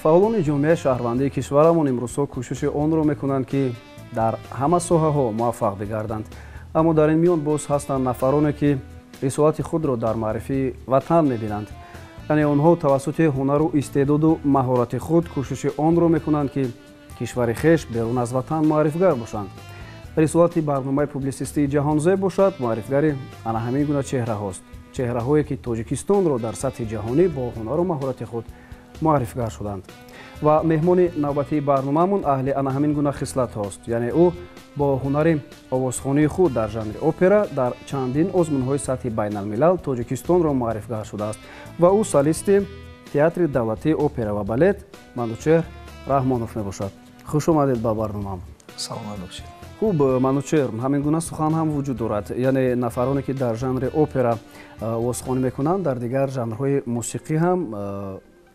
фаъолони ҷомеаи шаҳрвандии кишварамон имрӯзҳо кӯшиши онро мекунанд, ки дар ҳама соҳаҳо муваффақ бигарданд. аммо дар ин миён боз ҳастанд нафароне, ки рисолати худро дар маърифи ватан мебинанд. яъне онҳо тавассути ҳунару истеъдоду маҳорати худ кӯшиши онро мекунанд, ки кишвари хеш берун аз ватан муаррифгар бошанд. рисолати барномаи публисистии ҷаҳонзеб бошад, муаррифгари ана ҳамин гуна чеҳраҳост. чеҳраҳое, ки тоҷикистонро дар сатҳи ҷаҳонӣ бо ҳунару маҳорати худ муаррифгар шуданд. ва меҳмони навбатии барномаамон аҳли ана ҳамин гуна хислатҳост. яъне ӯ бо ҳунари овозхонии худ дар жанри опера дар чандин озмунҳои сатҳи байналмилал тоҷикистонро муаррифгар шудааст ва ӯ солисти театри давлатии опера ва балет Манучеҳр Раҳмонов мебошад. хуш омадед ба барномаам. саломат бошед. хуб, Манучеҳр, ҳамин гуна сухан ҳам вуҷуд дорад. яъне нафароне, ки дар жанри опера овозхонӣ мекунанд, дар дигар жанрҳои мусиқӣ ҳам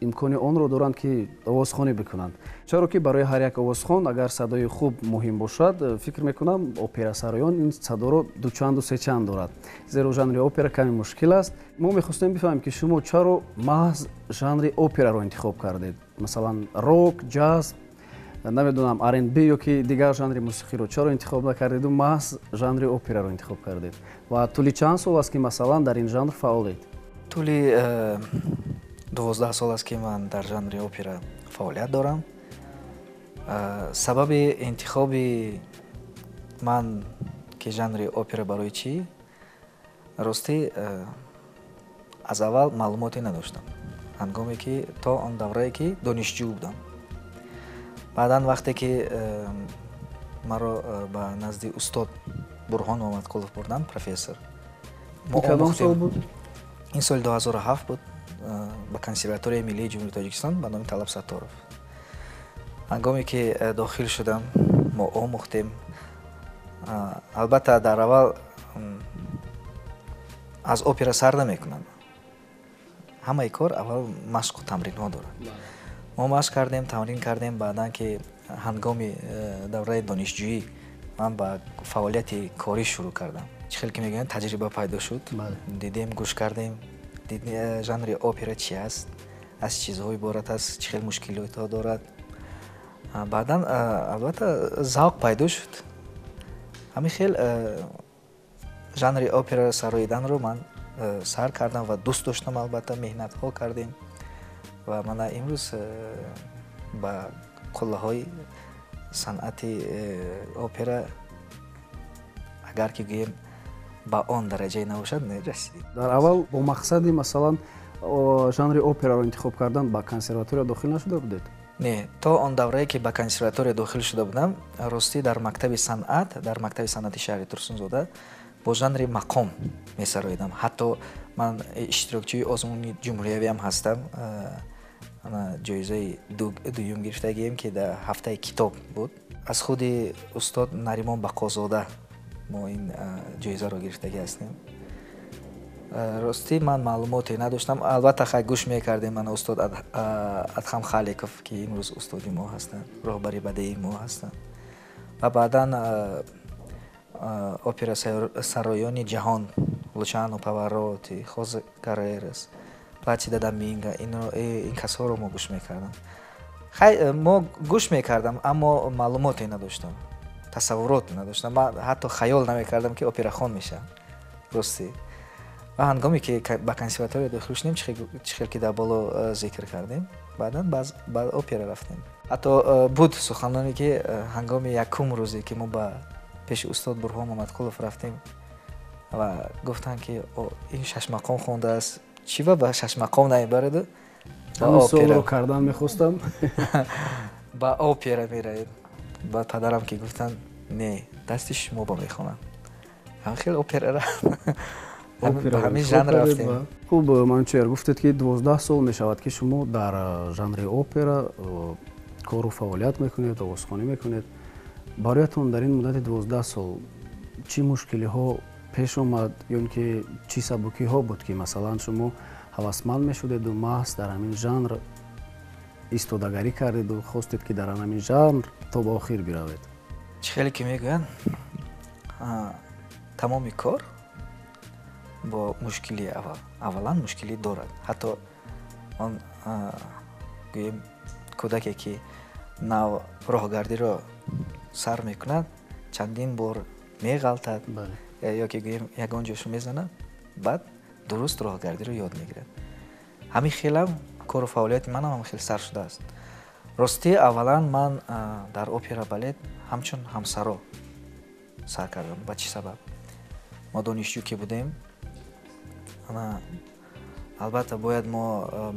имкони онро доранд, ки овозхонӣ бикунанд. чаро ки барои ҳар як овозхон агар садои хуб муҳим бошад, фикр мекунам операсароён ин садоро дучанду сечанд дорад. зеро жанри опера каме мушкил аст. мо мехостем бифаҳмем, ки шумо чаро маҳз жанри операро интихоб кардед? масалан рок, ҷаз, намедонам R&B ёки дигар жанри мусиқиро чаро интихоб накардеду маҳз жанри операро интихоб кардед? ва тӯли чанд сол аст, ки масалан дар ин жанр фаъолед? тӯли 12 сол аст, ки ман дар жанри опера фаъолият дорам. сабаби интихоби ман ки жанри опера барои чӣ? ростӣ аз аввал маълумоте надоштам. ҳангоме ки то он даврае ки донишҷӯ будам. баъдан вақте ки маро ба назди устод Бурҳон Муҳаммадқулов бурданд, профессор. Кадом сол буд? ин соли 2007 буд. ба консерваторияи миллии ҷумҳурии Тоҷикистон ба номи Талаб Сатторов. ҳангоме ки дохил шудам, мо омӯхтем. албатта дар аввал аз опера сар намекунам. ҳамаи кор аввал машқу тамринҳо дорад. мо машқ кардем, тамрин кардем. баъдан ки ҳангоми давраи донишҷӯӣ ман ба фаъолияти корӣ шурӯъ кардам. чӣ хел ки мегӯянд таҷриба пайдо шуд. дидем, гӯш кардем. жанри опера чӣ аст, аз чизҳо иборат аст, чӣ хел мушкилотҳо дорад. баъдан албатта завқ пайдо шуд. ҳамин хел жанри опера сароиданро ман сар кардам ва дӯст доштам. албатта меҳнатҳо кардем ва мана имрӯз ба қуллаҳои санъати опера агар ки гӯем ба он дараҷае набошад нерасидем. дар аввал бо мақсади масалан жанри операро интихоб кардан ба консерватория дохил нашуда будед? Не, то он даврае ки ба консерватория дохил шуда будам, ростӣ дар мактаби санъати шаҳри Турсунзода бо жанри мақом месароидам. ҳатто ман иштирокчии озмуни ҷумҳуриявиам ҳастам. ҷоизаи дуюм гирифтагием, ки дар ҳафтаи китоб буд. аз худи устод Наримон Бақозода мо ин ҷоизаро гирифтагӣ ҳастем. ростӣ ман маълумоте надоштам. албатта хай гӯш мекардем. мана устод Адхам Халиков, ки имрӯз устоди мо ҳастанд, роҳбари бадеии мо ҳастанд. ва баъдан опера сароёни ҷаҳон, Лучано Паваротти, Хозе Каррерас, Плачида Доминго, ин касҳоро мо гӯш мекардам. хай мо гӯш мекардам, аммо маълумоте надоштам, тасаввурот надоштам. ман ҳатто хаёл намекардам, ки операхон мешавам. ростӣ ва ҳангоме ки ба консерватория дохил шудем, чӣ хел ки дар боло зикр кардем, баъдан ба опера рафтем. ҳатто буд суханоне ки ҳангоми якум рӯзе ки мо ба пеши устод Бурҳон Муҳаммадқулов рафтем ва гуфтанд, ки ин шашмақом хондааст, чӣ ва ба шашмақом намебареду? солро кардан мехостам. ба опера меравед. ба падарам ки гуфтанд, не, дасти шумо ба мехонам. ҳамин хел операра ба ҳамин жанр рафтем. хуб, Манучеҳр, гуфтед ки 12 сол мешавад, ки шумо дар жанри опера кору фаъолият мекунед, овозхонӣ мекунед. бароятон дар ин муддати 12 сол чӣ мушкилиҳо пеш омад, ё ки чӣ сабукиҳо буд, ки масалан шумо ҳавасманд мешудеду маҳз дар ҳамин жанр истодагарӣ кардеду хостед, ки дар ҳамин жанр то ба охир биравед? чӣ хеле ки мегӯянд, тамоми кор бо мушкили аввалан мушкилӣ дорад. ҳатто он гӯем кӯдаке ки нав роҳгардиро сар мекунад чандин бор меғалтад ё ки гӯем ягон ҷошо мезанад баъд дуруст роҳгардиро ёд мегирад. ҳамин хелам кору фаъолияти манам ҳам хел сар шудааст. рости аввалан ман дар опера балет ҳамчун ҳамсаро сар кардам. ба чӣ сабаб? мо донишҷӯ ки будем, албатта бояд мо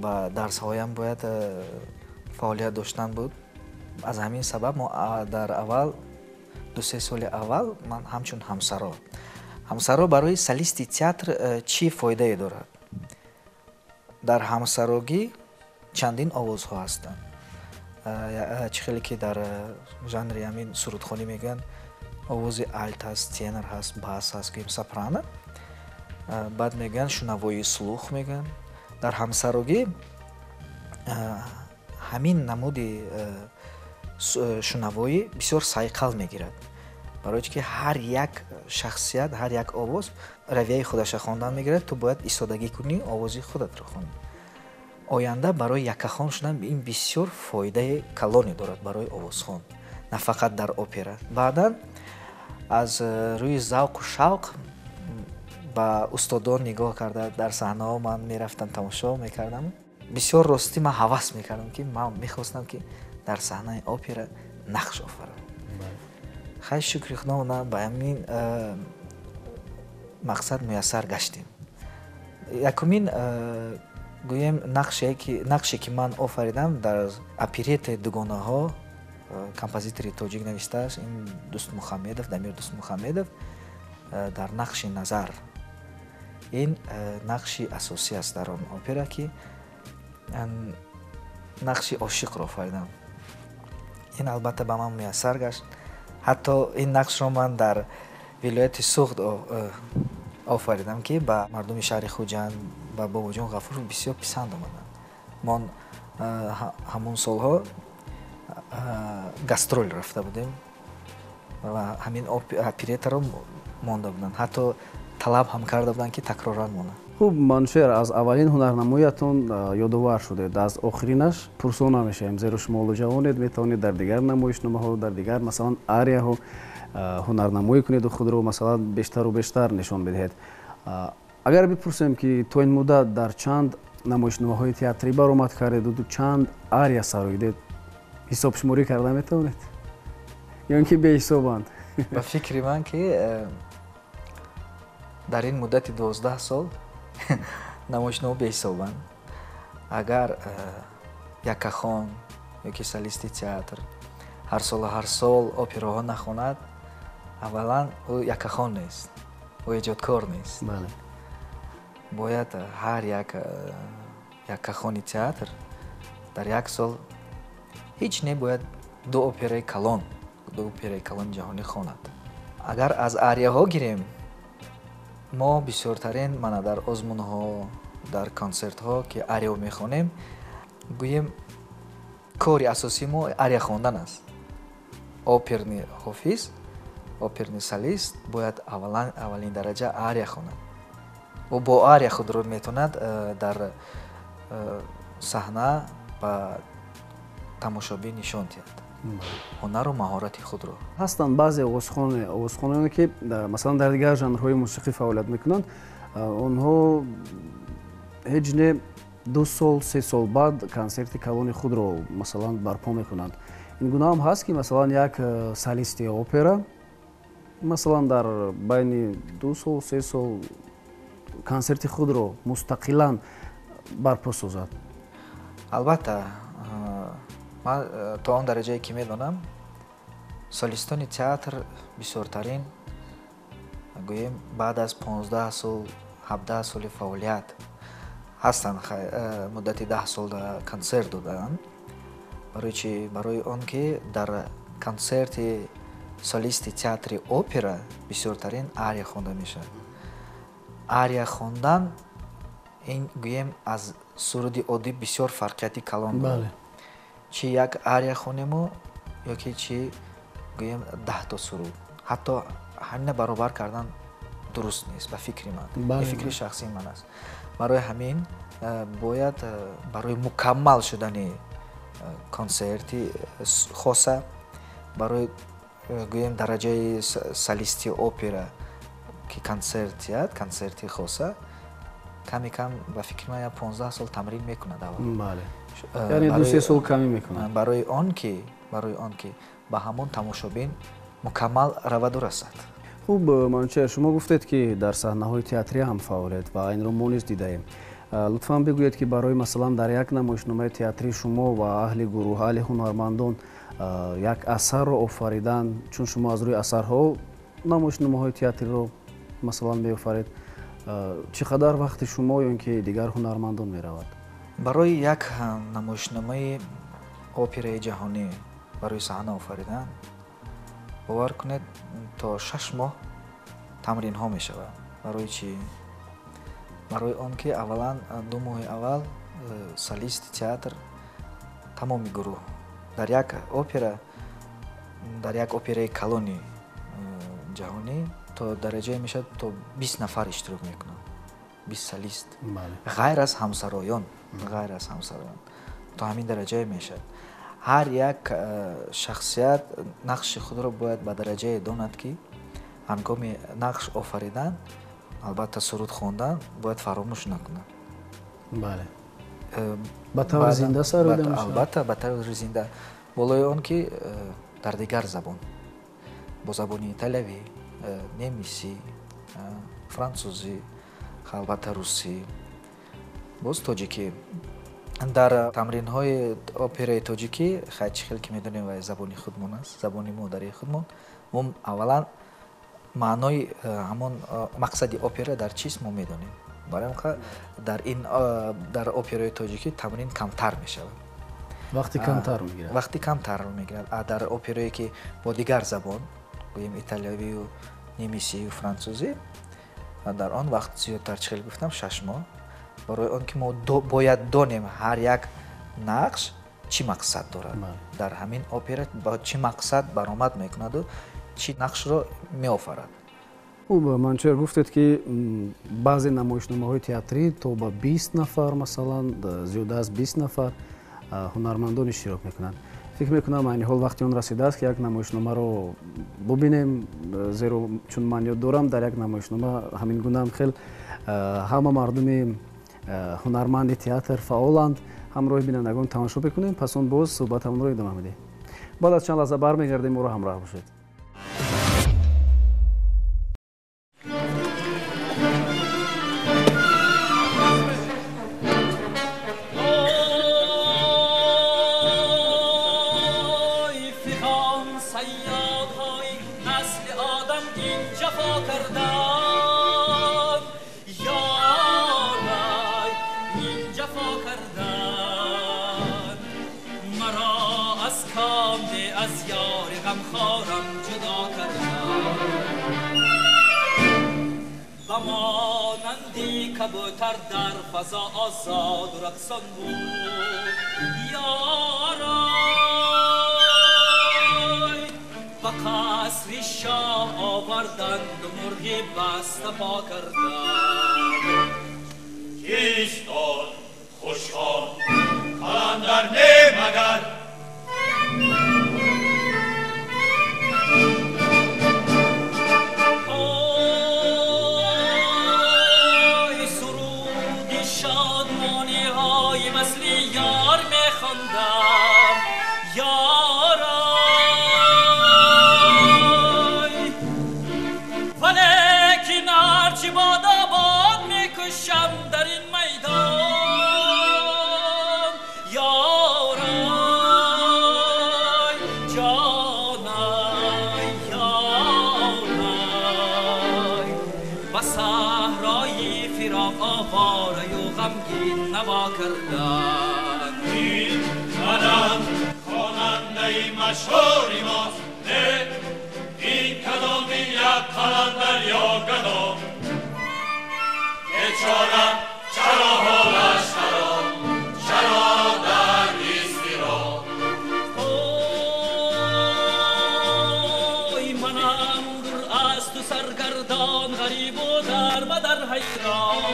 ба дарсҳоям бояд фаъолият доштан буд. аз ҳамин сабаб мо дар аввал 2-3 соли аввал ман ҳамчун ҳамсаро барои солисти театр чӣ фоидае дорад? дар ҳамсарогӣ чандин овозҳо ҳастанд. чӣ хеле ки дар жанри ҳамин сурудхонӣ мегӯянд овози альт ҳаст, тенор ҳаст, бас ҳаст, гӯем сопрано. баъд мегӯянд шунавои слух мегӯянд. дар ҳамсарогӣ ҳамин намуди шунавоӣ бисёр сайқал мегирад. барои ки ҳар як шахсият, ҳар як овоз равияи худаша хондан мегирад. ту бояд истодагӣ кунӣ, овози худатро хонӣ. оянда барои якахон шудан ин бисёр фоидаи калоне дорад барои овозхон, на фақат дар опера. баъдан аз рӯи завқу шавқ ба устодон нигоҳ карда дар саҳнаҳо ман мерафтам, тамошо мекардам. бисёр ростӣ ман ҳавас мекардам ки ман мехостам ки дар саҳнаи опера нақш офарам. хай шукри худо ба ҳамин мақсад муяссар гаштем. якумин гӯем нақше ки ман офаридам дар оперетаи дугонаҳо композитори тоҷик навистааст, ин Дӯст Мухаммедов, Дамир Дӯст Мухаммедов, дар нақши Назар. ин нақши асосӣ аст дар он опера ки нақши ошиқро офаридам. ин албатта ба ман муяссар гашт. ҳатто ин нақшро ман дар вилояти Суғд офаридам ки ба мардуми шаҳри Хуҷанд, ба бобоҷон Ғафуров бисёр писанд омаданд. мон ҳамон солҳо гастрол рафта будем ва ҳамин оперетаро монда буданд. ҳатто талаб ҳам карда буданд ки такроран монад. хуб, Манучеҳр, аз аввалин ҳунарнамоиятон ёдовар шудед, аз охиринаш пурсо намешавем, зеро шумо олуҷавонед, метавонед дар дигар намоишномаҳо, дар дигар масалан арияҳо ҳунарнамоӣ кунеду худро масалан бештару бештар нишон бидиҳед. агар бипурсем ки то ин муддат дар чанд намоишномаҳои театрӣ баромад кардеду чанд ария сароидед, ҳисобшуморӣ карда метавонед? ё ин ки беҳисобанд? ба фикри ман ки дар ин муддати 12 сол намоишномаҳо беҳисобанд. агар якахон ёки солисти театр ҳар сол операҳо нахонад, аввалан ӯ якахон нест, ӯ эҷодкор нест. бояд ҳар якахони театр дар як сол ҳеҷ небояд ду операи калони ҷаҳонӣ хонад. агар аз арияҳо гирем, мо бисёртарин мана дар озмунҳо, дар консертҳо ки арияҳо мехонем, гӯем кори асосии мо ария хондан аст. оперни ҳофиз, оперни солист бояд аввалин дараҷа ария хонад. ӯ бо ария худро метавонад дар саҳна ба тамошобӣ нишон диҳад ҳунару маҳорати худро. ҳастанд баъзе овозхононе ки масалан дар дигар жанрҳои мусиқӣ фаъолият мекунанд, онҳо ҳеҷ не 2 сол 3 сол баъд консерти калони худро масалан барпо мекунанд. ин гуна ҳам ҳаст ки масалан як солисти опера масалан дар байни 2 сол 3 сол консерти худро мустақилан барпо созад. албатта ман то он дараҷае ки медонам, солистони театр бисёртарин гӯем баъд аз 15 сол 17 соли фаъолият ҳастанд, муддати 10 сол консерт доданд. барои он ки дар консерти солисти театри опера бисёртарин ария хонда мешавад. ария хондан ин гӯем аз суруди оддӣ бисёр фарқияти калон дорад. чӣ як ария хонему ёки чӣ гӯем 10 то суруд, ҳатто ҳамина баробар кардан дуруст нест ба фикри ман. фикри шахсии ман аст. барои ҳамин бояд барои мукаммал шудани консерти хоса барои гӯем дараҷаи солисти опера ки консерти хоса ками кам ба фикр меоям 15 сол тамрин мекунад. Яъне 2-3 сол камӣ мекунад барои он ки ба ҳамон тамошобин мукаммал раваду расад. хуб, Манучеҳр, шумо гуфтед ки дар саҳнаҳои театрӣ ҳам фаъолед ва айнро мо низ дидаем. лутфан бигӯед ки барои масалан дар як намоишномаи театрӣ шумо ва аҳли гурӯҳ, аҳли ҳунармандон як асарро офаридан, чун шумо аз рӯи асарҳо намоишномаҳои театриро масалан меофаред, чӣ қадар вақти шумо ё ин ки дигар ҳунармандон меравад? барои як намоишномаи операи ҷаҳонӣ барои саҳна офаридан бовар кунед то 6 моҳ тамринҳо мешавад. барои чӣ? барои он ки аввалан 2 моҳи аввал солисти театр тамоми гурӯҳ дар як операи калони ҷаҳонӣ то дараҷае мешавад то 20 нафар иштирок мекунад, 20 солист, ғайр аз ҳамсароён то ҳамин дараҷае мешавад. ҳар як шахсият нақши худро бояд ба дараҷае донад ки ҳангоми нақш офаридан, албатта суруд хондан бояд фаромӯш накунад. ба таври зинда сароида мешавад? албатта ба таври зинда, болои он ки дар дигар забон, бо забони италиявӣ, немисӣ, французӣ, албатта русӣ, боз тоҷикӣ. дар тамринҳои операи тоҷикӣ хайчхел ки медонем вай забони худмон аст, забони модари худмон, мо аввалан маънои ҳамон мақсади опера дар чист мо медонем. барои дар операи тоҷикӣ тамрин камтар мешавад, вақти камтар мегирад. дар операе ки бо дигар забон гӯем италиявию, немисию, французӣ, дар он вақт зиёдтар, чихел гуфтам 6 моҳ, барои он ки мо бояд донем ҳар як нақш чӣ мақсад дорад, дар ҳамин опера ба чӣ мақсад баромад мекунаду чӣ нақшро меофарад. хуб, Манучеҳр, гуфтед ки баъзе намоишномаҳои театрӣ то ба 20 нафар, масалан зиёда аз 20 нафар ҳунармандон иштирок мекунанд. фикр мекунам айни ҳол вақти он расидааст ки як намоишномаро бубинем, зеро чун ман ёд дорам дар як намоишнома ҳамин гунаам хел ҳама мардуми ҳунарманди театр фаъоланд. ҳамроҳи бинандагон тамошо бикунем, пас он боз суҳбатамонро идома медиҳем. баъд аз чанд лаҳза бармегардем, моро ҳамроҳ бошед. کبوتر در فضا آزاد و رقصان بود یارای به قصر شاه آوردند و مرغی بسته پا کردند کیستان خوشخوان قلندر نه مگر نوا کردن این منم خواننده مشهوری ماست نه این کدامی یک قلندر یا گدا بیچاره چرا حالش خراب چرا در اضطراب اوی منم دور از تو سرگردان غریب و در بدر حیران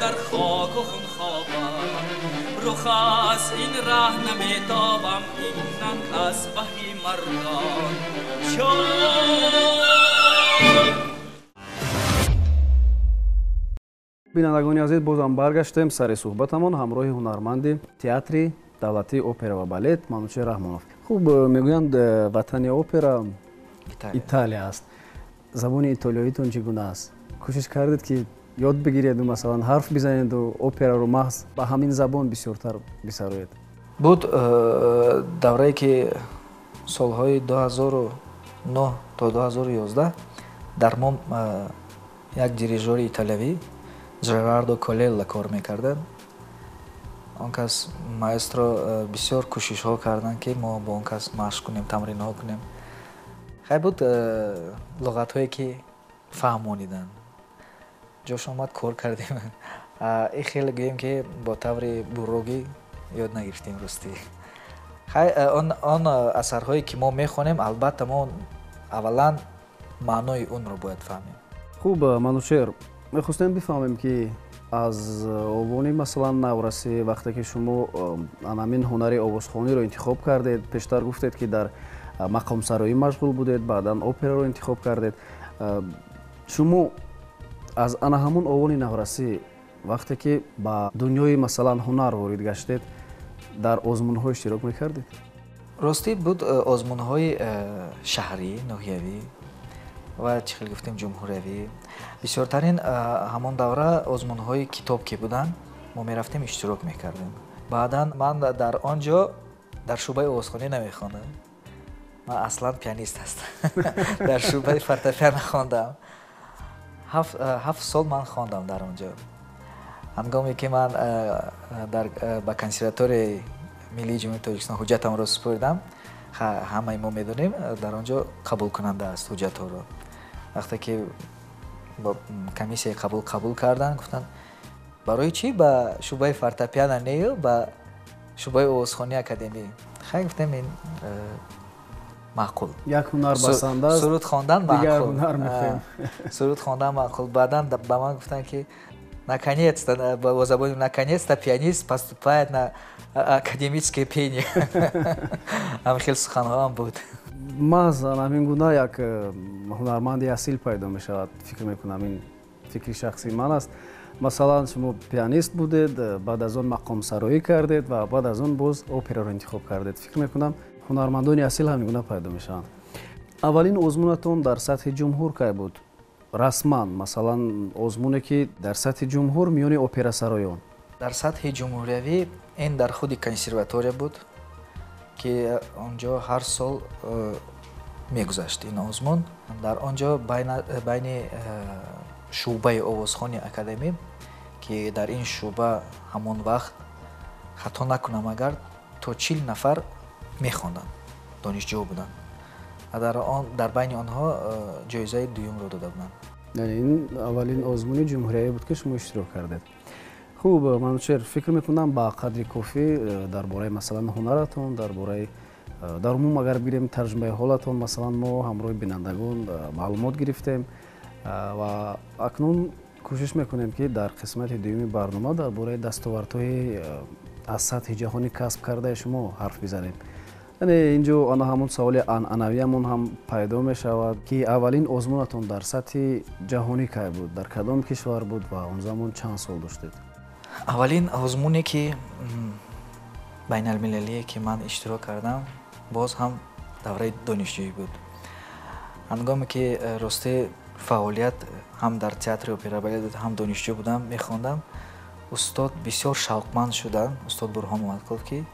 در خاک و خون خوابم رخ از این ره نمیتابم اینک از بهی مردان бинандагони азиз бозам баргаштем сари суҳбатамон ҳамроҳи ҳунарманди театри давлатии опера ва балет Манучеҳр Раҳмонов. Хуб мегӯянд ватани опера Италия аст. Забони итолиёитон чӣ гуна аст? Кӯшиш кардед ки ёд бигиреду масалан ҳарф бизанеду операро маҳз ба ҳамин забон бисёртар бисароед? буд даврае ки солҳои 2009 то 2011 дар мо як дирижёри италиявӣ Жерардо Колелла кор мекарданд. Он кас маэстро бисёр кӯшишҳо карданд ки мо бо он кас машқ кунем, тамринҳо кунем. Хай буд луғатҳое ки фаҳмониданд. ҷош омад кор кардем. И хеле гӯем ки бо таври буррогӣ ёд нагирифтем ростӣ. Хай он асарҳое ки мо мехонем албатта мо аввалан маънои онро бояд фаҳмем. Хуб Манучеҳр, мехостем бифаҳмем ки аз овони масалан навраси вақте ки шумо анамин ҳунари овозхониро интихоб кардед, пештар гуфтед ки дар мақомсароӣ машғул будед, баъдан операро интихоб кардед. Шумо аз ана ҳамон овони наврасӣ вақте ки ба дунёи масалан ҳунар ворид гаштед, дар озмунҳо иштирок мекардед? Ростӣ буд озмунҳои шаҳрӣ, ноҳиявӣ ва чӣ хел гуфтем ҷумҳуриявӣ. Бисёртарин ҳамон давра озмунҳои китоб ки буданд, мо мерафтем иштирок мекардем. Баъдан ман дар он ҷо дар шӯъбаи овозхонӣ намехондам. Ман аслан пианист ҳастам. Дар шӯъбаи фортепиано хондам. 7 сол ман хондам дар он ҷо. ҳангоме ки ман ба консерваторияи миллии ҷумҳурии Тоҷикистон ҳуҷҷатамро супурдам, ҳамаи мо медонем дар он ҷо қабулкунанда аст ҳуҷҷатҳоро. вақте ки комиссияи қабул карданд, гуфтанд барои чӣ ба шӯъбаи фортепиано нею, ба шӯъбаи овозхонии академӣ? Хай гуфтем ин маъқул. Як ҳунар басанда аст, суруд хондан маъқул. дигар ҳунар мехоҳем. Суруд хондан маъқул. Баъдан ба ман гуфтанд ки наконец-то, по забону наконец-то пианист поступает на академическое пение. Ҳам хел суханҳоам буд. маҳз ҳамин гуна як ҳунарманди асил пайдо мешавад. Фикр мекунам ин фикри шахсии ман аст. Масалан шумо пианист будед, баъд аз он мақомсароӣ кардед ва баъд аз он боз операро интихоб кардед. Фикр мекунам ҳунармандони асил ҳамин гуна пайдо мешаванд. аввалин озмунатон дар сатҳи ҷумҳур кай буд? Расман масалан озмуне ки дар сатҳи ҷумҳур миёни операсароён. Дар сатҳи ҷумҳуриявӣ ин дар худи консерватория буд ки он ҷо ҳар сол мегузашт ин озмун. Дар он ҷо байни шӯъбаи овозхони академӣ ки дар ин шӯъба ҳамон вақт хато накунам агар то 40 нафар мехонданд, донишҷӯ буданд. дар байни онҳо ҷоизаи дуюмро дода буданд. яъне ин аввалин озмуни ҷумҳуриявӣ буд ки шумо иштирок кардед. хуб Манучеҳр, фикр мекунам ба қадри кофӣ дар бораи масалан ҳунаратон, дар умум агар бигирем тарҷумаи ҳолатон масалан мо ҳамроҳи бинандагон маълумот гирифтем ва акнун кӯшиш мекунем ки дар қисмати дуюми барнома дар бораи дастовардҳои аз сатҳи ҷаҳонӣ касб кардаи шумо ҳарф бизанем. яъне ин ҷо ана ҳамон саволи анъанавиямон ҳам пайдо мешавад ки аввалин озмунатон дар сатҳи ҷаҳонӣ кай буд? Дар кадом кишвар буд ва он замон чанд сол доштед? аввалин озмуне ки байналмилалие ки ман иштирок кардам боз ҳам давраи донишҷӯӣ буд. ҳангоме ки росте фаъолият ҳам дар театри опера балет ҳам донишҷӯ будам, мехондам, устод бисёр шавқманд шуданд. Устод Бурҳон омад гуфт ки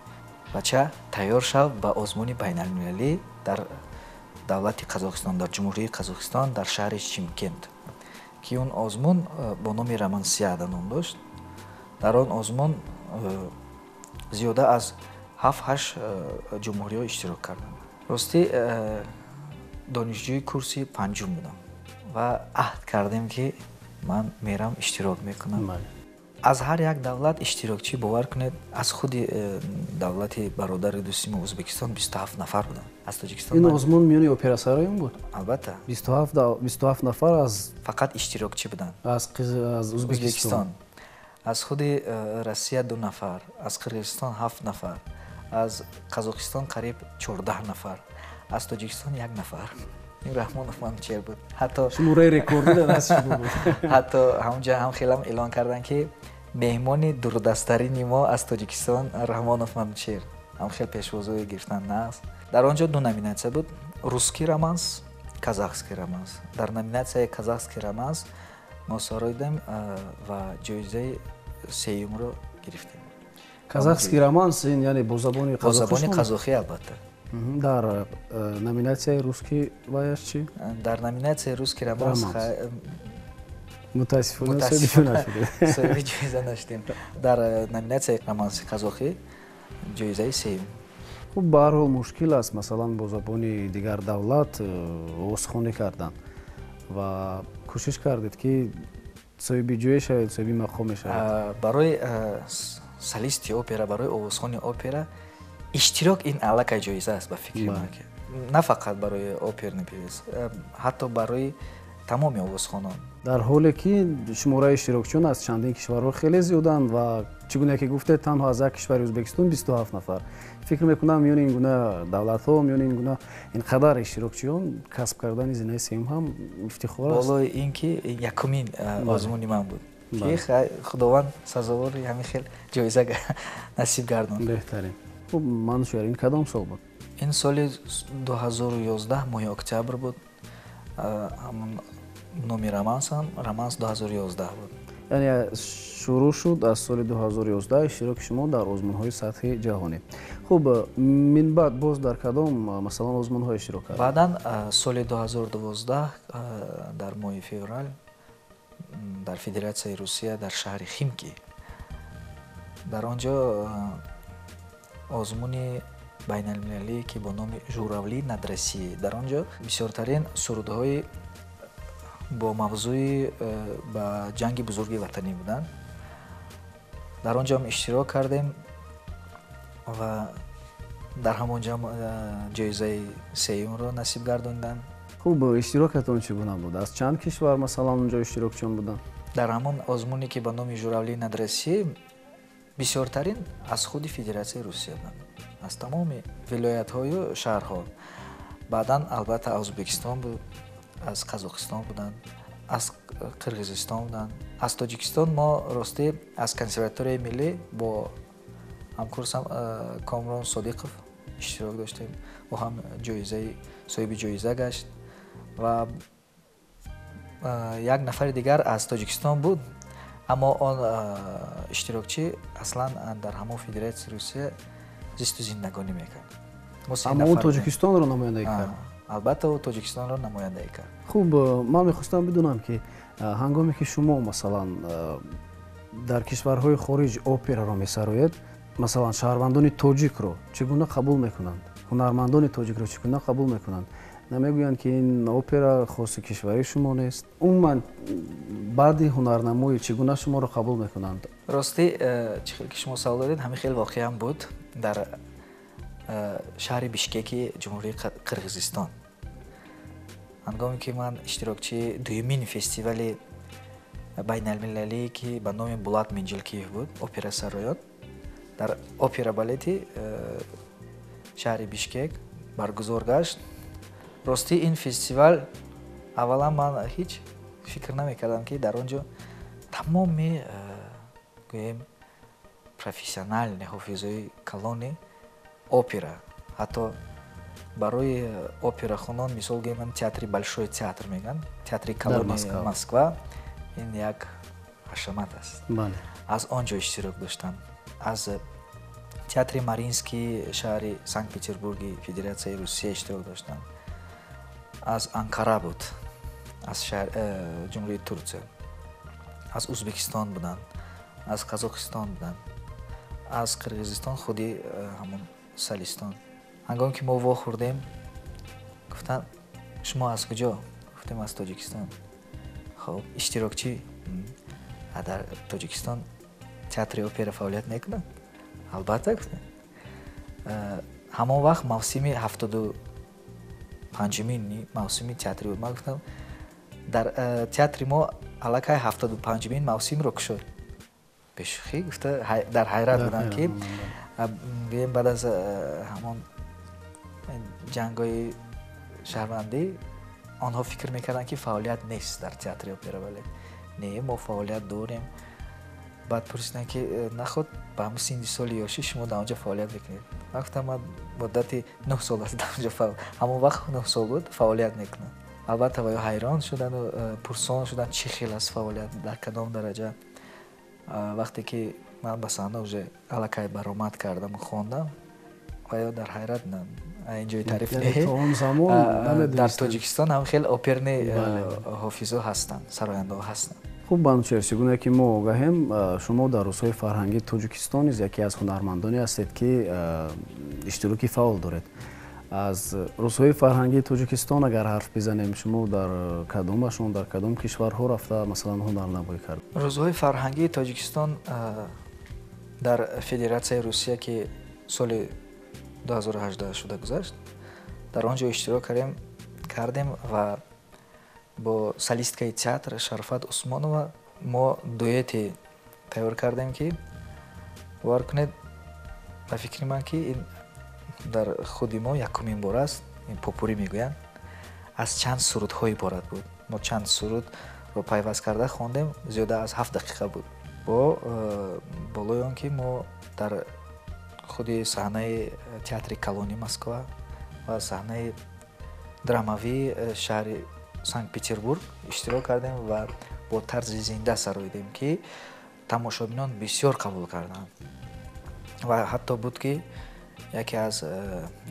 бача тайёр шав ба озмуни байналмилалӣ дар давлати Қазоқистон, дар ҷумҳурии Қазоқистон, дар шаҳри Шимкент, ки он озмун бо номи Романсиада ном дошт. дар он озмун зиёда аз 7-8 ҷумҳуриҳо иштирок карданд. ростӣ донишҷӯи курси 5 будам ва аҳд кардем ки ман мерам иштирок мекунам. аз ҳар як давлат иштирокчӣ бовар кунед, аз худи давлати бародари дӯстии Ӯзбекистон 27 нафар буданд. аз Тоҷикистон ин озмун миёни операсароён буд? албатта 27 нафар аз фақат иштирокчӣ буданд аз Ӯзбекистон. аз худи Россия 2 нафар, аз Қирғизистон 7 нафар, аз Қазоқистон қариб 14 нафар, аз Тоҷикистон 1 нафар. ин Раҳмонов Манучеҳр буд. Ҳатто шумораи рекордӣ дар дасти шумо буд. ҳатто ҳамонҷа ҳам хелам эълон кардан ки меҳмони дурдастарини мо аз Тоҷикистон Раҳмонов Манучеҳр. ҳам хел пешвозои гирифтан нағз. Дар он ҷо 2 номинатсия буд. Русский романс, казахский романс. Дар номинатсияи казахский романс мо сародем ва ҷоизаи сеюмро гирифтем. Казахский романс ин яъне бо забони бо забони қазохӣ албатта. Дар номинатсияи русский ваяш чи? Дар номинатсияи русский романс мутаассифона соҳиби ҷоиза наштем. Дар номинатсияи романси қазохӣ ҷоизаи сеюм. хуб ба ҳар ҳол мушкил аст масалан бо забони дигар давлат овозхонӣ кардан ва кӯшиш кардед ки соҳиби ҷое шавед, соҳиби мақоме шавед. Барои солисти опера, барои овозхони опера иштирок ин аллакай ҷоиза аст ба фикри ман. На фақат барои оперный певец, ҳатто барои тамоми овозхонон. Дар ҳоле ки шумораи иштирокчиён аз чандин кишварҳо хеле зиёданд ва чӣ гуна ки гуфтед танҳо аз як кишвари Ӯзбекистон 27 нафар. фикр мекунам миёни ин гуна давлатҳо, миёни ин гуна ин қадар иштирокчиён касб кардани зинаи сеюм ҳам ифтихор аст. болои ин ки якумин озмуни ман буд ки худованд сазовори ҳамин хел ҷоиза насиб гардонд. беҳтарин. хуб Манучеҳр, ин кадом сол буд? ин соли 2011 моҳи октябр буд. ҳамон номи романсам романс 2011 буд. яъне шурӯъ шуд аз соли 2011 иштироки шумо дар озмунҳои сатҳи ҷаҳонӣ. хуб мин баъд боз дар кадом масалан озмунҳо иштирок кардед? баъдан соли 2012 дар моҳи феврал дар Федератсияи Русия дар шаҳри Химки дар он ҷо озмуни байналмилалие ки бо номи журавлӣ над Россия, дар он ҷо бисёртарин сурудҳои бо мавзӯи ба ҷанги бузурги ватанӣ буданд. дар он ҷо ҳам иштирок кардем ва дар ҳамон ҷо ҷоизаи сеюмро насиб гардонданд. хуб иштирокатон чӣ гуна буд? аз чанд кишвар масалан он ҷо иштирокчиён буданд? дар ҳамон озмуне ки ба номи журавлӣ над Россия бисёртарин аз худи Федератсияи Русия буданд, аз тамоми вилоятҳою шаҳрҳо. баъдан албатта Ӯзбекистон буд, аз Қазоқистон буданд, аз Қирғизистон буданд, аз Тоҷикистон мо рости аз консерваторияи миллӣ бо ҳамкурсам Комрон Содиқов иштирок доштем. ӯ ҳам ҷоизаи соҳиби ҷоиза гашт ва як нафари дигар аз Тоҷикистон буд, аммо он иштирокчӣ аслан дар ҳамон Федератсияи Русия зисту зиндагонӣ мекард. аммо ӯ Тоҷикистонро намояндагӣ кард? албатта ӯ Тоҷикистонро намояндагӣ кард. хуб ман мехостам бидонам ки ҳангоме ки шумо масалан дар кишварҳои хориҷ операро месароед, масалан шаҳрвандони тоҷикро чӣ гуна қабул мекунанд? ҳунармандони тоҷикро чӣ гуна қабул мекунанд? намегӯянд ки ин опера хоси кишвари шумо нест? умуман баъди ҳунарнамоӣ чӣ гуна шуморо қабул мекунанд? ростӣ чӣ хел ки шумо савол доред ҳамин хел воқеан буд дар шаҳри Бишкеки ҷумҳурии Қирғизистон. ҳангоме ки ман иштирокчии дуюмин фестивали байналмилалие ки ба номи Булат Минҷилкиев буд, опера сароён дар опера балети шаҳри Бишкек баргузор гашт. ростӣ ин фестивал аввалан ман ҳеҷ фикр намекардам ки дар он ҷо тамоми гӯем профессионални ҳофизои калони опера, ҳатто барои операхонон мисол гӯем театри Большой театр мегӯянд, театри калони Москва, ин як ҳашамат аст. аз он ҷо иштирок доштам. аз театри Маринский шаҳри Санкт-Петербурги Федератсияи Русия иштирок доштам. аз Анкара буд, аз ҷумҳурии Турсия, аз Ӯзбекистон буданд, аз Қазоқистон буданд, аз Қирғизистон худи ҳамон Салистон. ҳангоме ки мо вохӯрдем гуфтанд шумо аз куҷо? гуфтем аз Тоҷикистон. хоб иштирокчӣ? дар Тоҷикистон театри опера фаъолият мекунад? албатта гуфтем. ҳамон вақт мавсими 75-мин мавсими театри буд. ман гуфтам дар театри мо аллакай 75-мин мавсимро кушод. бешухӣ гуфта дар ҳайрат буданд ки бием баъд аз ҳамон ҷангҳои шаҳрвандӣ онҳо фикр мекарданд ки фаъолият нест дар театри опера, вале не, мо фаъолият дорем. баъд пурсиданд ки наход ба ҳамн синни соли ёшӣ шумо дар онҷо фаъолият мекунед. ман гуфтам ман муддати 9 сол аст дар онҷо ҳамон вақт 9 сол буд фаъолият мекунам. албатта ваё ҳайрон шуданду пурсон шуданд чӣ хел аст фаъолият, дар кадом дараҷа. вақте ки ман ба саҳна уже аллакай баромад кардам хондам, ваё дар ҳайрат инҷои тариф не. дар Тоҷикистон ҳам хел оперни ҳофизо ҳастанд, сарояндаҳо ҳастанд. хуб Манучеҳр, чӣ гуна ки мо огаҳем, шумо дар рӯзҳои фарҳангии Тоҷикистон низ яке аз ҳунармандоне ҳастед ки иштироки фаъол доред. аз рӯзҳои фарҳангии Тоҷикистон агар ҳарф бизанем, шумо дар кадомашон, дар кадом кишварҳо рафта масалан ҳунарнамоӣ кард? рӯзҳои фарҳангии Тоҷикистон дар Федератсияи Русия ки соли 2018 шуда гузашт, дар он ҷо иштирок кардем ва бо солисткаи театр Шарафат Усмонова мо дуэте тайёр кардем ки бовар кунед, ба фикри ман ки ин дар худи мо якумин бор аст, ин попурӣ мегӯянд, аз чанд сурудҳо иборат буд. мо чанд сурудро пайваст карда хондем, зиёда аз 7 дақиқа буд. бо болои он ки мо дар худи саҳнаи театри Калони Москва ва саҳнаи драмавии шаҳри Санкт-Петербург иштирок кардем ва бо тарзи зинда сароидем ки тамошобинон бисёр қабул карданд. ва ҳатто буд ки яке аз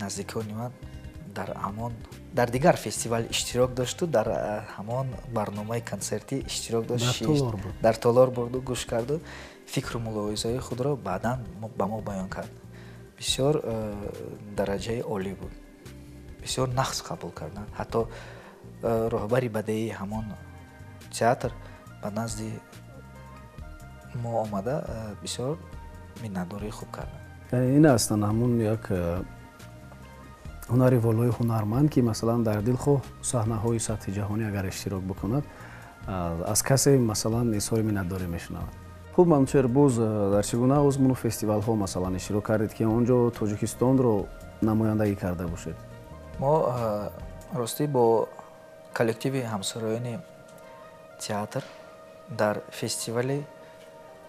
наздикони ман дар дигар фестивал иштирок дошту, дар ҳамон барномаи консертӣ иштирок дошт, дар Толор бурду гӯш карду фикру мулоҳизаи худро баъдан ба мо баён кард. бисёр дараҷаи олӣ буд, бисёр нақс қабул карданд. ҳатто роҳбари бадеии ҳамон театр ба назди мо омада бисёр миннатдории хуб карданд. ин астан ҳамун як ҳунари волои ҳунарманд ки масалан дар дилхоҳ саҳнаҳои сатҳи ҷаҳонӣ агар иштирок бикунад, аз касе масалан изҳори миннатдорӣ мешунавад. хуб Манучеҳр, боз дар чӣ гуна озмуну фестивалҳо масалан иштирок кардед ки он ҷо Тоҷикистонро намояндагӣ карда бошед? мо ростӣ бо коллективи ҳамсароёни театр дар фестивали,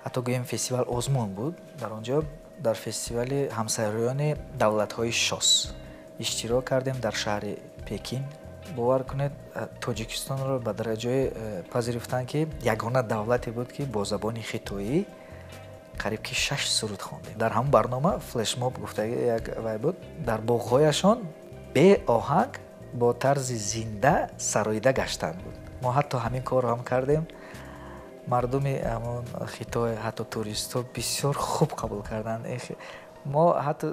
ҳатто гӯем фестивал озмун буд, дар он ҷо дар фестивали ҳамсароёни давлатҳои шос иштирок кардем дар шаҳри Пекин. бовар кунед, Тоҷикистонро ба дараҷае пазирифтанд ки ягона давлате буд ки бо забони хитоӣ қариб ки 6 суруд хондем. дар ҳамон барнома флешмоб гуфтаги як вай буд, дар боғҳояшон бе оҳанг бо тарзи зинда сароида гаштан буд. мо ҳатто ҳамин корро ҳам кардем. мардуми ҳамон хитой, ҳатто туристҳо бисёр хуб қабул карданд. мо ҳатто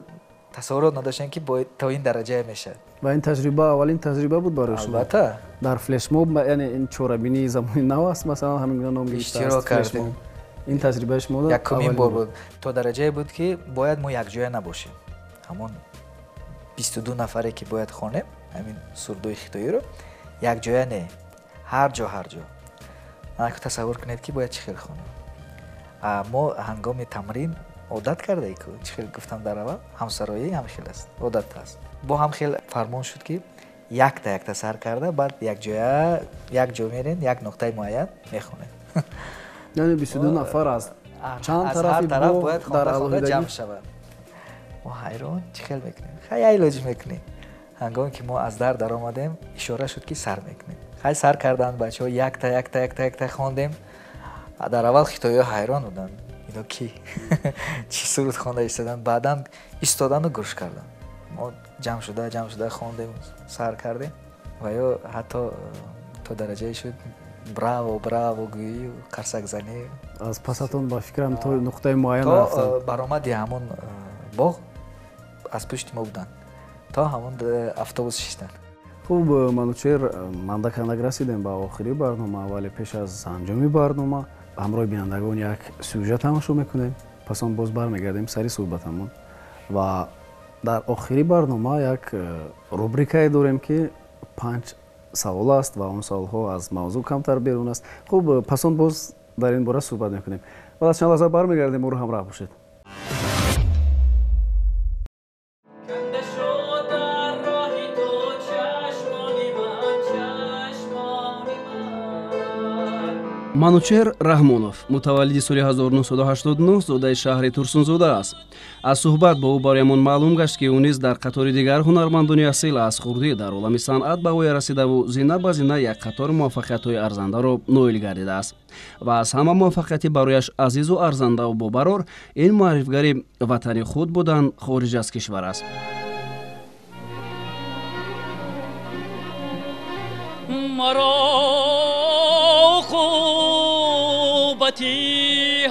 тасаввурот надоштем ки то ин дараҷае мешавад. ва ин таҷриба аввалин таҷриба буд барои шумо? албатта. дар флешмоб, яъне ин чорабинии замони нав аст, масалан ҳамин гуна ном гирифтааст. иштирок кардем. ин таҷрибаи шумо якумин бор буд. то дараҷае буд ки бояд мо якҷоя набошем. ҳамон 22 нафаре ки бояд хонем, ҳамин сурдои хитоиро якҷоя не, ҳар ҷо анаку тасаввур кунед ки бояд чӣ хел хонем. мо ҳангоми тамрин одат кардаи ку, чӣ хел гуфтам дар аввал, ҳамсароӣ ҳам хел аст, одат аст. бо ҳам хел фармон шуд ки якта сар карда, баъд як ҷо мерем, як нуқтаи муайян мехонем. яъне 22 нафар аст, чанд тарафи бояд хонда ҷамъ шавад. мо ҳайрон чӣ хел мекунем, хай илоҷ мекунем. ҳангоме ки мо аз дар даромадем, ишора шуд ки сар мекунем. хай сар карданд бачаҳо, якта хондем. дар аввал хитоиҳо ҳайрон буданд, ино ки чӣ суруд хонда истоданд, баъдан истодану гӯш карданд. мо ҷамъ шуда хондем, сар кардем ва ё ҳатто то дараҷае шуд браво гӯӣ, қарсакзанӣ. аз пасатон ба фикрам то нуқтаи муайян рафтанд. то баромади ҳамон боғ аз пушти мо буданд, то ҳамон автобус шиштанд. хуб Манучеҳр, мандаканак расидем ба охири барнома, вале пеш аз анҷоми барнома ҳамроҳи бинандагон як сюжет тамошо мекунем, пас он боз бармегардем сари суҳбатамон. ва дар охири барнома як рубрикае дорем ки 5 савол аст ва он саволҳо аз мавзӯъ камтар берун аст. хуб, пас он боз дар ин бора суҳбат мекунем. بعد از چند لحظه برمیگردیم، او رو همراه باشید. манучеҳр раҳмонов мутаваллиди соли 1989 зодаи шаҳри турсунзода аст. аз суҳбат бо ӯ бароямон маълум гашт ки ӯ низ дар қатори дигар ҳунармандони асил аз хурдӣ дар олами санъат ба воя расидаву зина ба зина як қатори муваффақиятҳои арзандаро ноил гардидааст. ва аз ҳама муваффақияти барояш азизу арзандаву бобарор ин муаррифгари ватани худ будан хориҷ аз кишвар аст.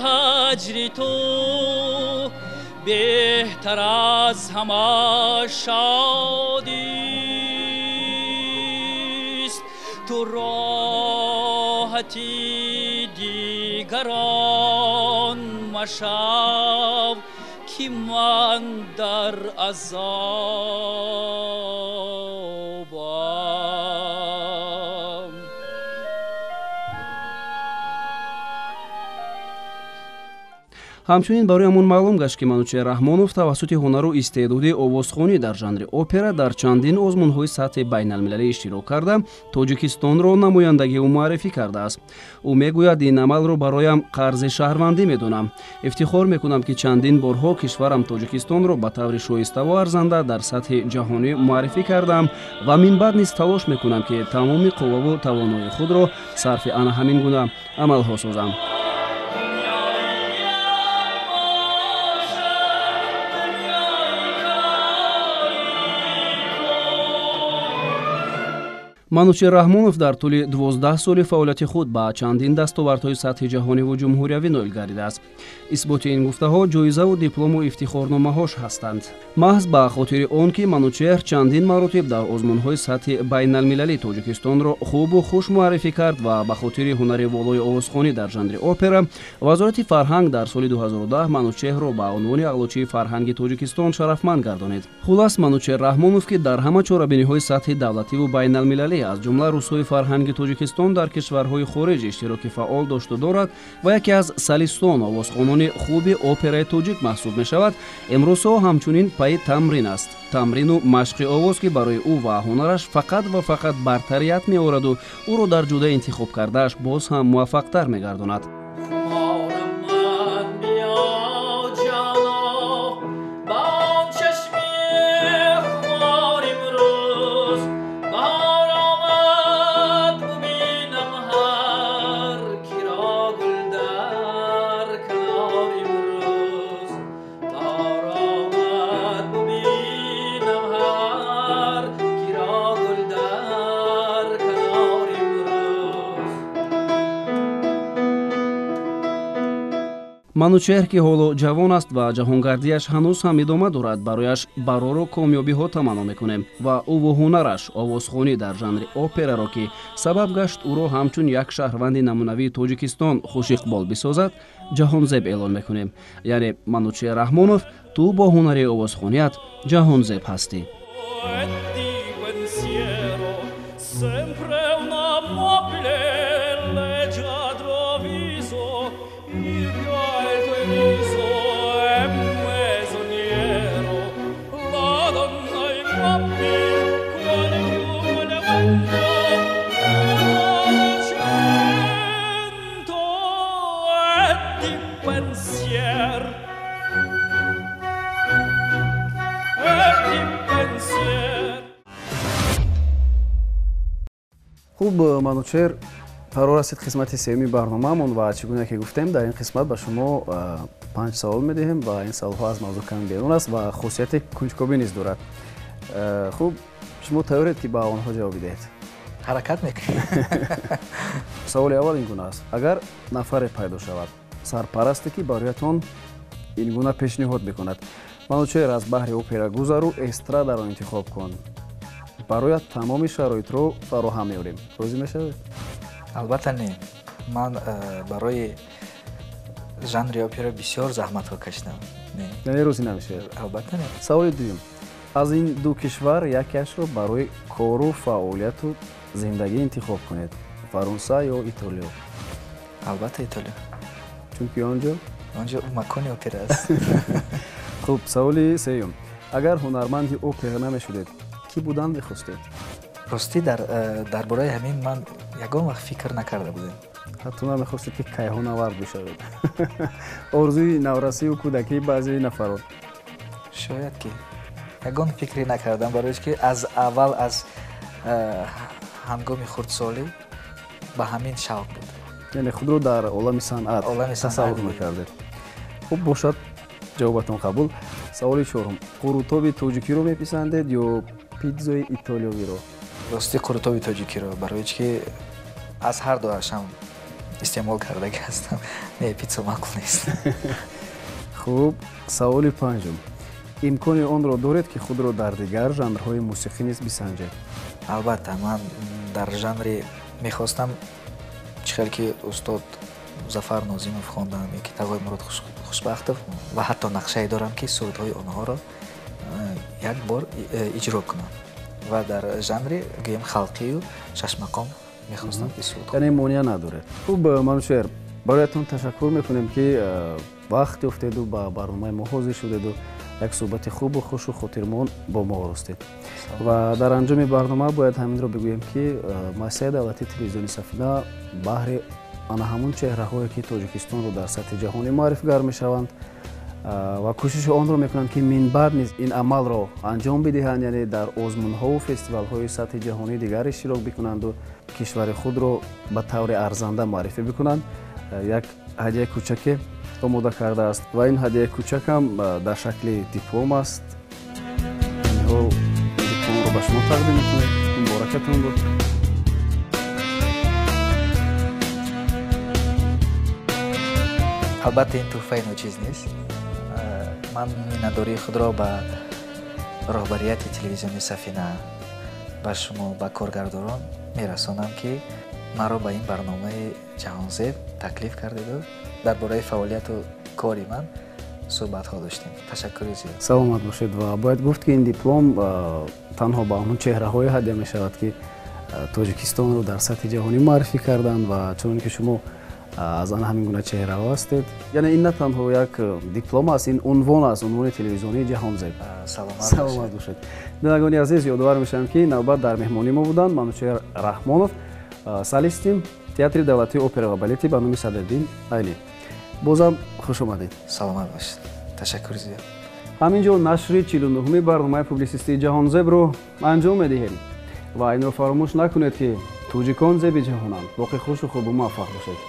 هجری تو بهتر از همه شادیست، تو راحتی دیگران مشو که من در عذابم. ҳамчунин бароямон маълум гашт ки манучеҳр раҳмонов тавассути ҳунару истеъдоди овозхонӣ дар жанри опера дар чандин озмунҳои сатҳи байналмилалӣ иштирок карда тоҷикистонро намояндагиву муаррифӣ кардааст. ӯ мегӯяд ин амалро бароям қарзи шаҳрвандӣ медонам. ифтихор мекунам ки чандин борҳо кишварам тоҷикистонро ба таври шоиставу арзанда дар сатҳи ҷаҳонӣ муаррифӣ кардам ва минбаъд низ талош мекунам ки тамоми қувваву тавоноии худро сарфи ана ҳамин гуна амалҳо созам. манучеҳр раҳмонов дар тӯли 12 соли фаъолияти худ ба чандин дастовардҳои сатҳи ҷаҳониву ҷумҳуриявӣ ноил гардидааст. исботи ин гуфтаҳо ҷоизаву диплому ифтихорномаҳош ҳастанд. маҳз ба хотири он ки манучеҳр чандин маротиб дар озмунҳои сатҳи байналмилалӣ тоҷикистонро хубу хуш муаррифӣ кард ва ба хотири ҳунари волои овозхонӣ дар жанри опера, вазорати фарҳанг дар соли 2010 манучеҳрро ба унвони аълочии фарҳанги тоҷикистон шарафманд гардонид. хулас манучеҳр раҳмонов ки дар ҳама чорабиниҳои сатҳи давлативу байналмилалӣ аз ҷумла рӯсҳои фарҳанги тоҷикистон дар кишварҳои хориҷ иштироки фаъол дошту дорад ва яке аз салистон овозхонони хуби операи тоҷик маҳсуб мешавад, имрӯзҳо ҳамчунин пайи тамрин аст. тамрину машқи овоз ки барои ӯ ва ҳунараш фақат ва фақат бартарият меораду ӯро дар ҷуда интихоб кардааш боз ҳам муваффақтар мегардонад. манучеҳр ки ҳоло ҷавон аст ва ҷаҳонгардиаш ҳанӯз ҳам идома дорад, барояш барору комёбиҳо таманно мекунем ва ӯву ҳунараш овозхонӣ дар жанри операро ки сабаб гашт ӯро ҳамчун як шаҳрванди намунавии тоҷикистон хушиқбол бисозад, ҷаҳонзеб эълон мекунем. яъне манучеҳр раҳмонов, ту бо ҳунари овозхоният ҷаҳонзеб ҳастӣ. хуб, манучеҳр, фаро расид қисмати сеюми барномаамон ва чӣ гуна ки гуфтем, дар ин қисмат ба шумо 5 савол медиҳем ва ин саволҳо аз мавзӯъ кам берун аст ва хусусияти кунҷкобӣ низ дорад. хуб, шумо тайёред ки ба онҳо ҷавоб бидиҳед? ҳаракат мекунем. саволи аввал ин гуна аст. агар нафаре пайдо шавад, сарпарасте ки бароятон ин гуна пешниҳод мекунад: манучеҳр, аз баҳри опера гузару, эстрадаро интихоб кун, бароят тамоми шароитро фароҳам меорем, розӣ мешавед? албатта не. ман барои жанри опера бисёр заҳматҳо кашидам. яъне розӣ намешавед? албатта не. саволи дуюм: аз ин ду кишвар якеашро барои кору фаъолияту зиндагӣ интихоб кунед, фаронса ё итолиё? албатта итолиё. чунки онҷо макони опера аст. хуб, саволи сеюм. Агар ҳунарманди опера намешудед, кӣ будан мехостед? ростӣ дар бораи ҳамин ман ягон вақт фикр накарда будем. ҳатто намехостед ки кайҳонавард бишавед? орзуи наврасию кӯдакии баъзеи нафарон. шояд ки ягон фикре накардам, барои ки аз аввал аз ҳангоми хурдсолӣ ба ҳамин шавқ буд. яъне худро дар олами санъат тасаввур мекардед. хуб бошад, ҷавобатон қабул. саволи чорум. қурутоби тоҷикиро меписандед ё питзои итолиёвиро? ростӣ қурутоби тоҷикиро, барои ки аз ҳар дуашам истеъмол кардаги ҳастам. Не, питсо маъқул нест. хуб, саволи панҷум. имкони онро доред ки худро дар дигар жанрҳои мусиқӣ низ бисанҷед? албатта, ман дар жанре мехостам чихел ки устод Зафар Нозимов хондан, Китабҳои Мурод Хушбахтов ва ҳатто нақшае дорам ки сурудҳои онҳоро як бор иҷро кунам ва дар жанри гӯем халқию шашмақом мехостам ки суруд. яъне монеа надоред. хуб, Манучеҳр, бароятон ташаккур мекунем ки вақт ёфтеду ба барномаи мо ҳозир шудеду як суҳбати хубу хушу хотирмон бо мо ростед. ва дар анҷоми барнома бояд ҳаминро бигӯем ки муассисаи давлатии телевизиони Сафина баҳри ана ҳамун чеҳраҳое ки Тоҷикистонро дар сатҳи ҷаҳонӣ маърифгар мешаванд ва кӯшиши онро мекунанд ки минбаъд низ ин амалро анҷом бидиҳанд, яъне дар озмунҳову фестивалҳои сатҳи ҷаҳонии дигар иштирок бикунанду кишвари худро ба таври арзанда маърифӣ бикунанд. як ҳадияи кӯчаке омода кардааст ва ин ҳадияи кӯчакам дар шакли диплом аст. дипломро ба шумо тақдим мекунем. муборакатон буд. албатта ин тӯҳфаи ночиз нест. ман миннатдории худро ба роҳбарияти телевизиони Сафина, ба шумо, ба коргардорон мерасонам ки маро ба ин барномаи Ҷаҳонзеб таклиф кардеду дар бораи фаъолияту кори ман суҳбатҳо доштем. ташаккури зиёд. саломат бошед. ва бояд гуфт ки ин диплом танҳо ба онҳо чеҳраҳое ҳадия мешавад ки Тоҷикистонро дар сатҳи ҷаҳонӣ маърифӣ карданд ва чунон ки шумо аз ана ҳамин гуна чеҳраҳо ҳастед. яъне ин на танҳо як диплом аст, ин унвон аст, унвони телевизионии Ҷаҳонзеб. саломат бошед. бинандагони азиз, ёдовар мешавам ки навбат дар меҳмонии мо буданд Манучеҳр Раҳмонов, солисти театри давлатии опера ва балети ба номи Садриддин Айли. бозам хуш омадед. саломат бошед. ташаккури зиёд. ҳамин ҷо нашри 49-уми барномаи публисистии Ҷаҳонзебро анҷом медиҳем ва инро фаромӯш накунед ки тоҷикон зеби ҷаҳонанд. боқӣ хушу хубу муваффақ бошед.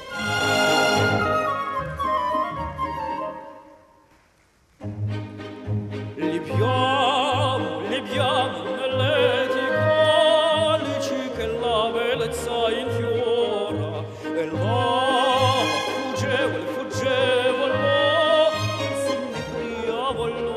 Voglio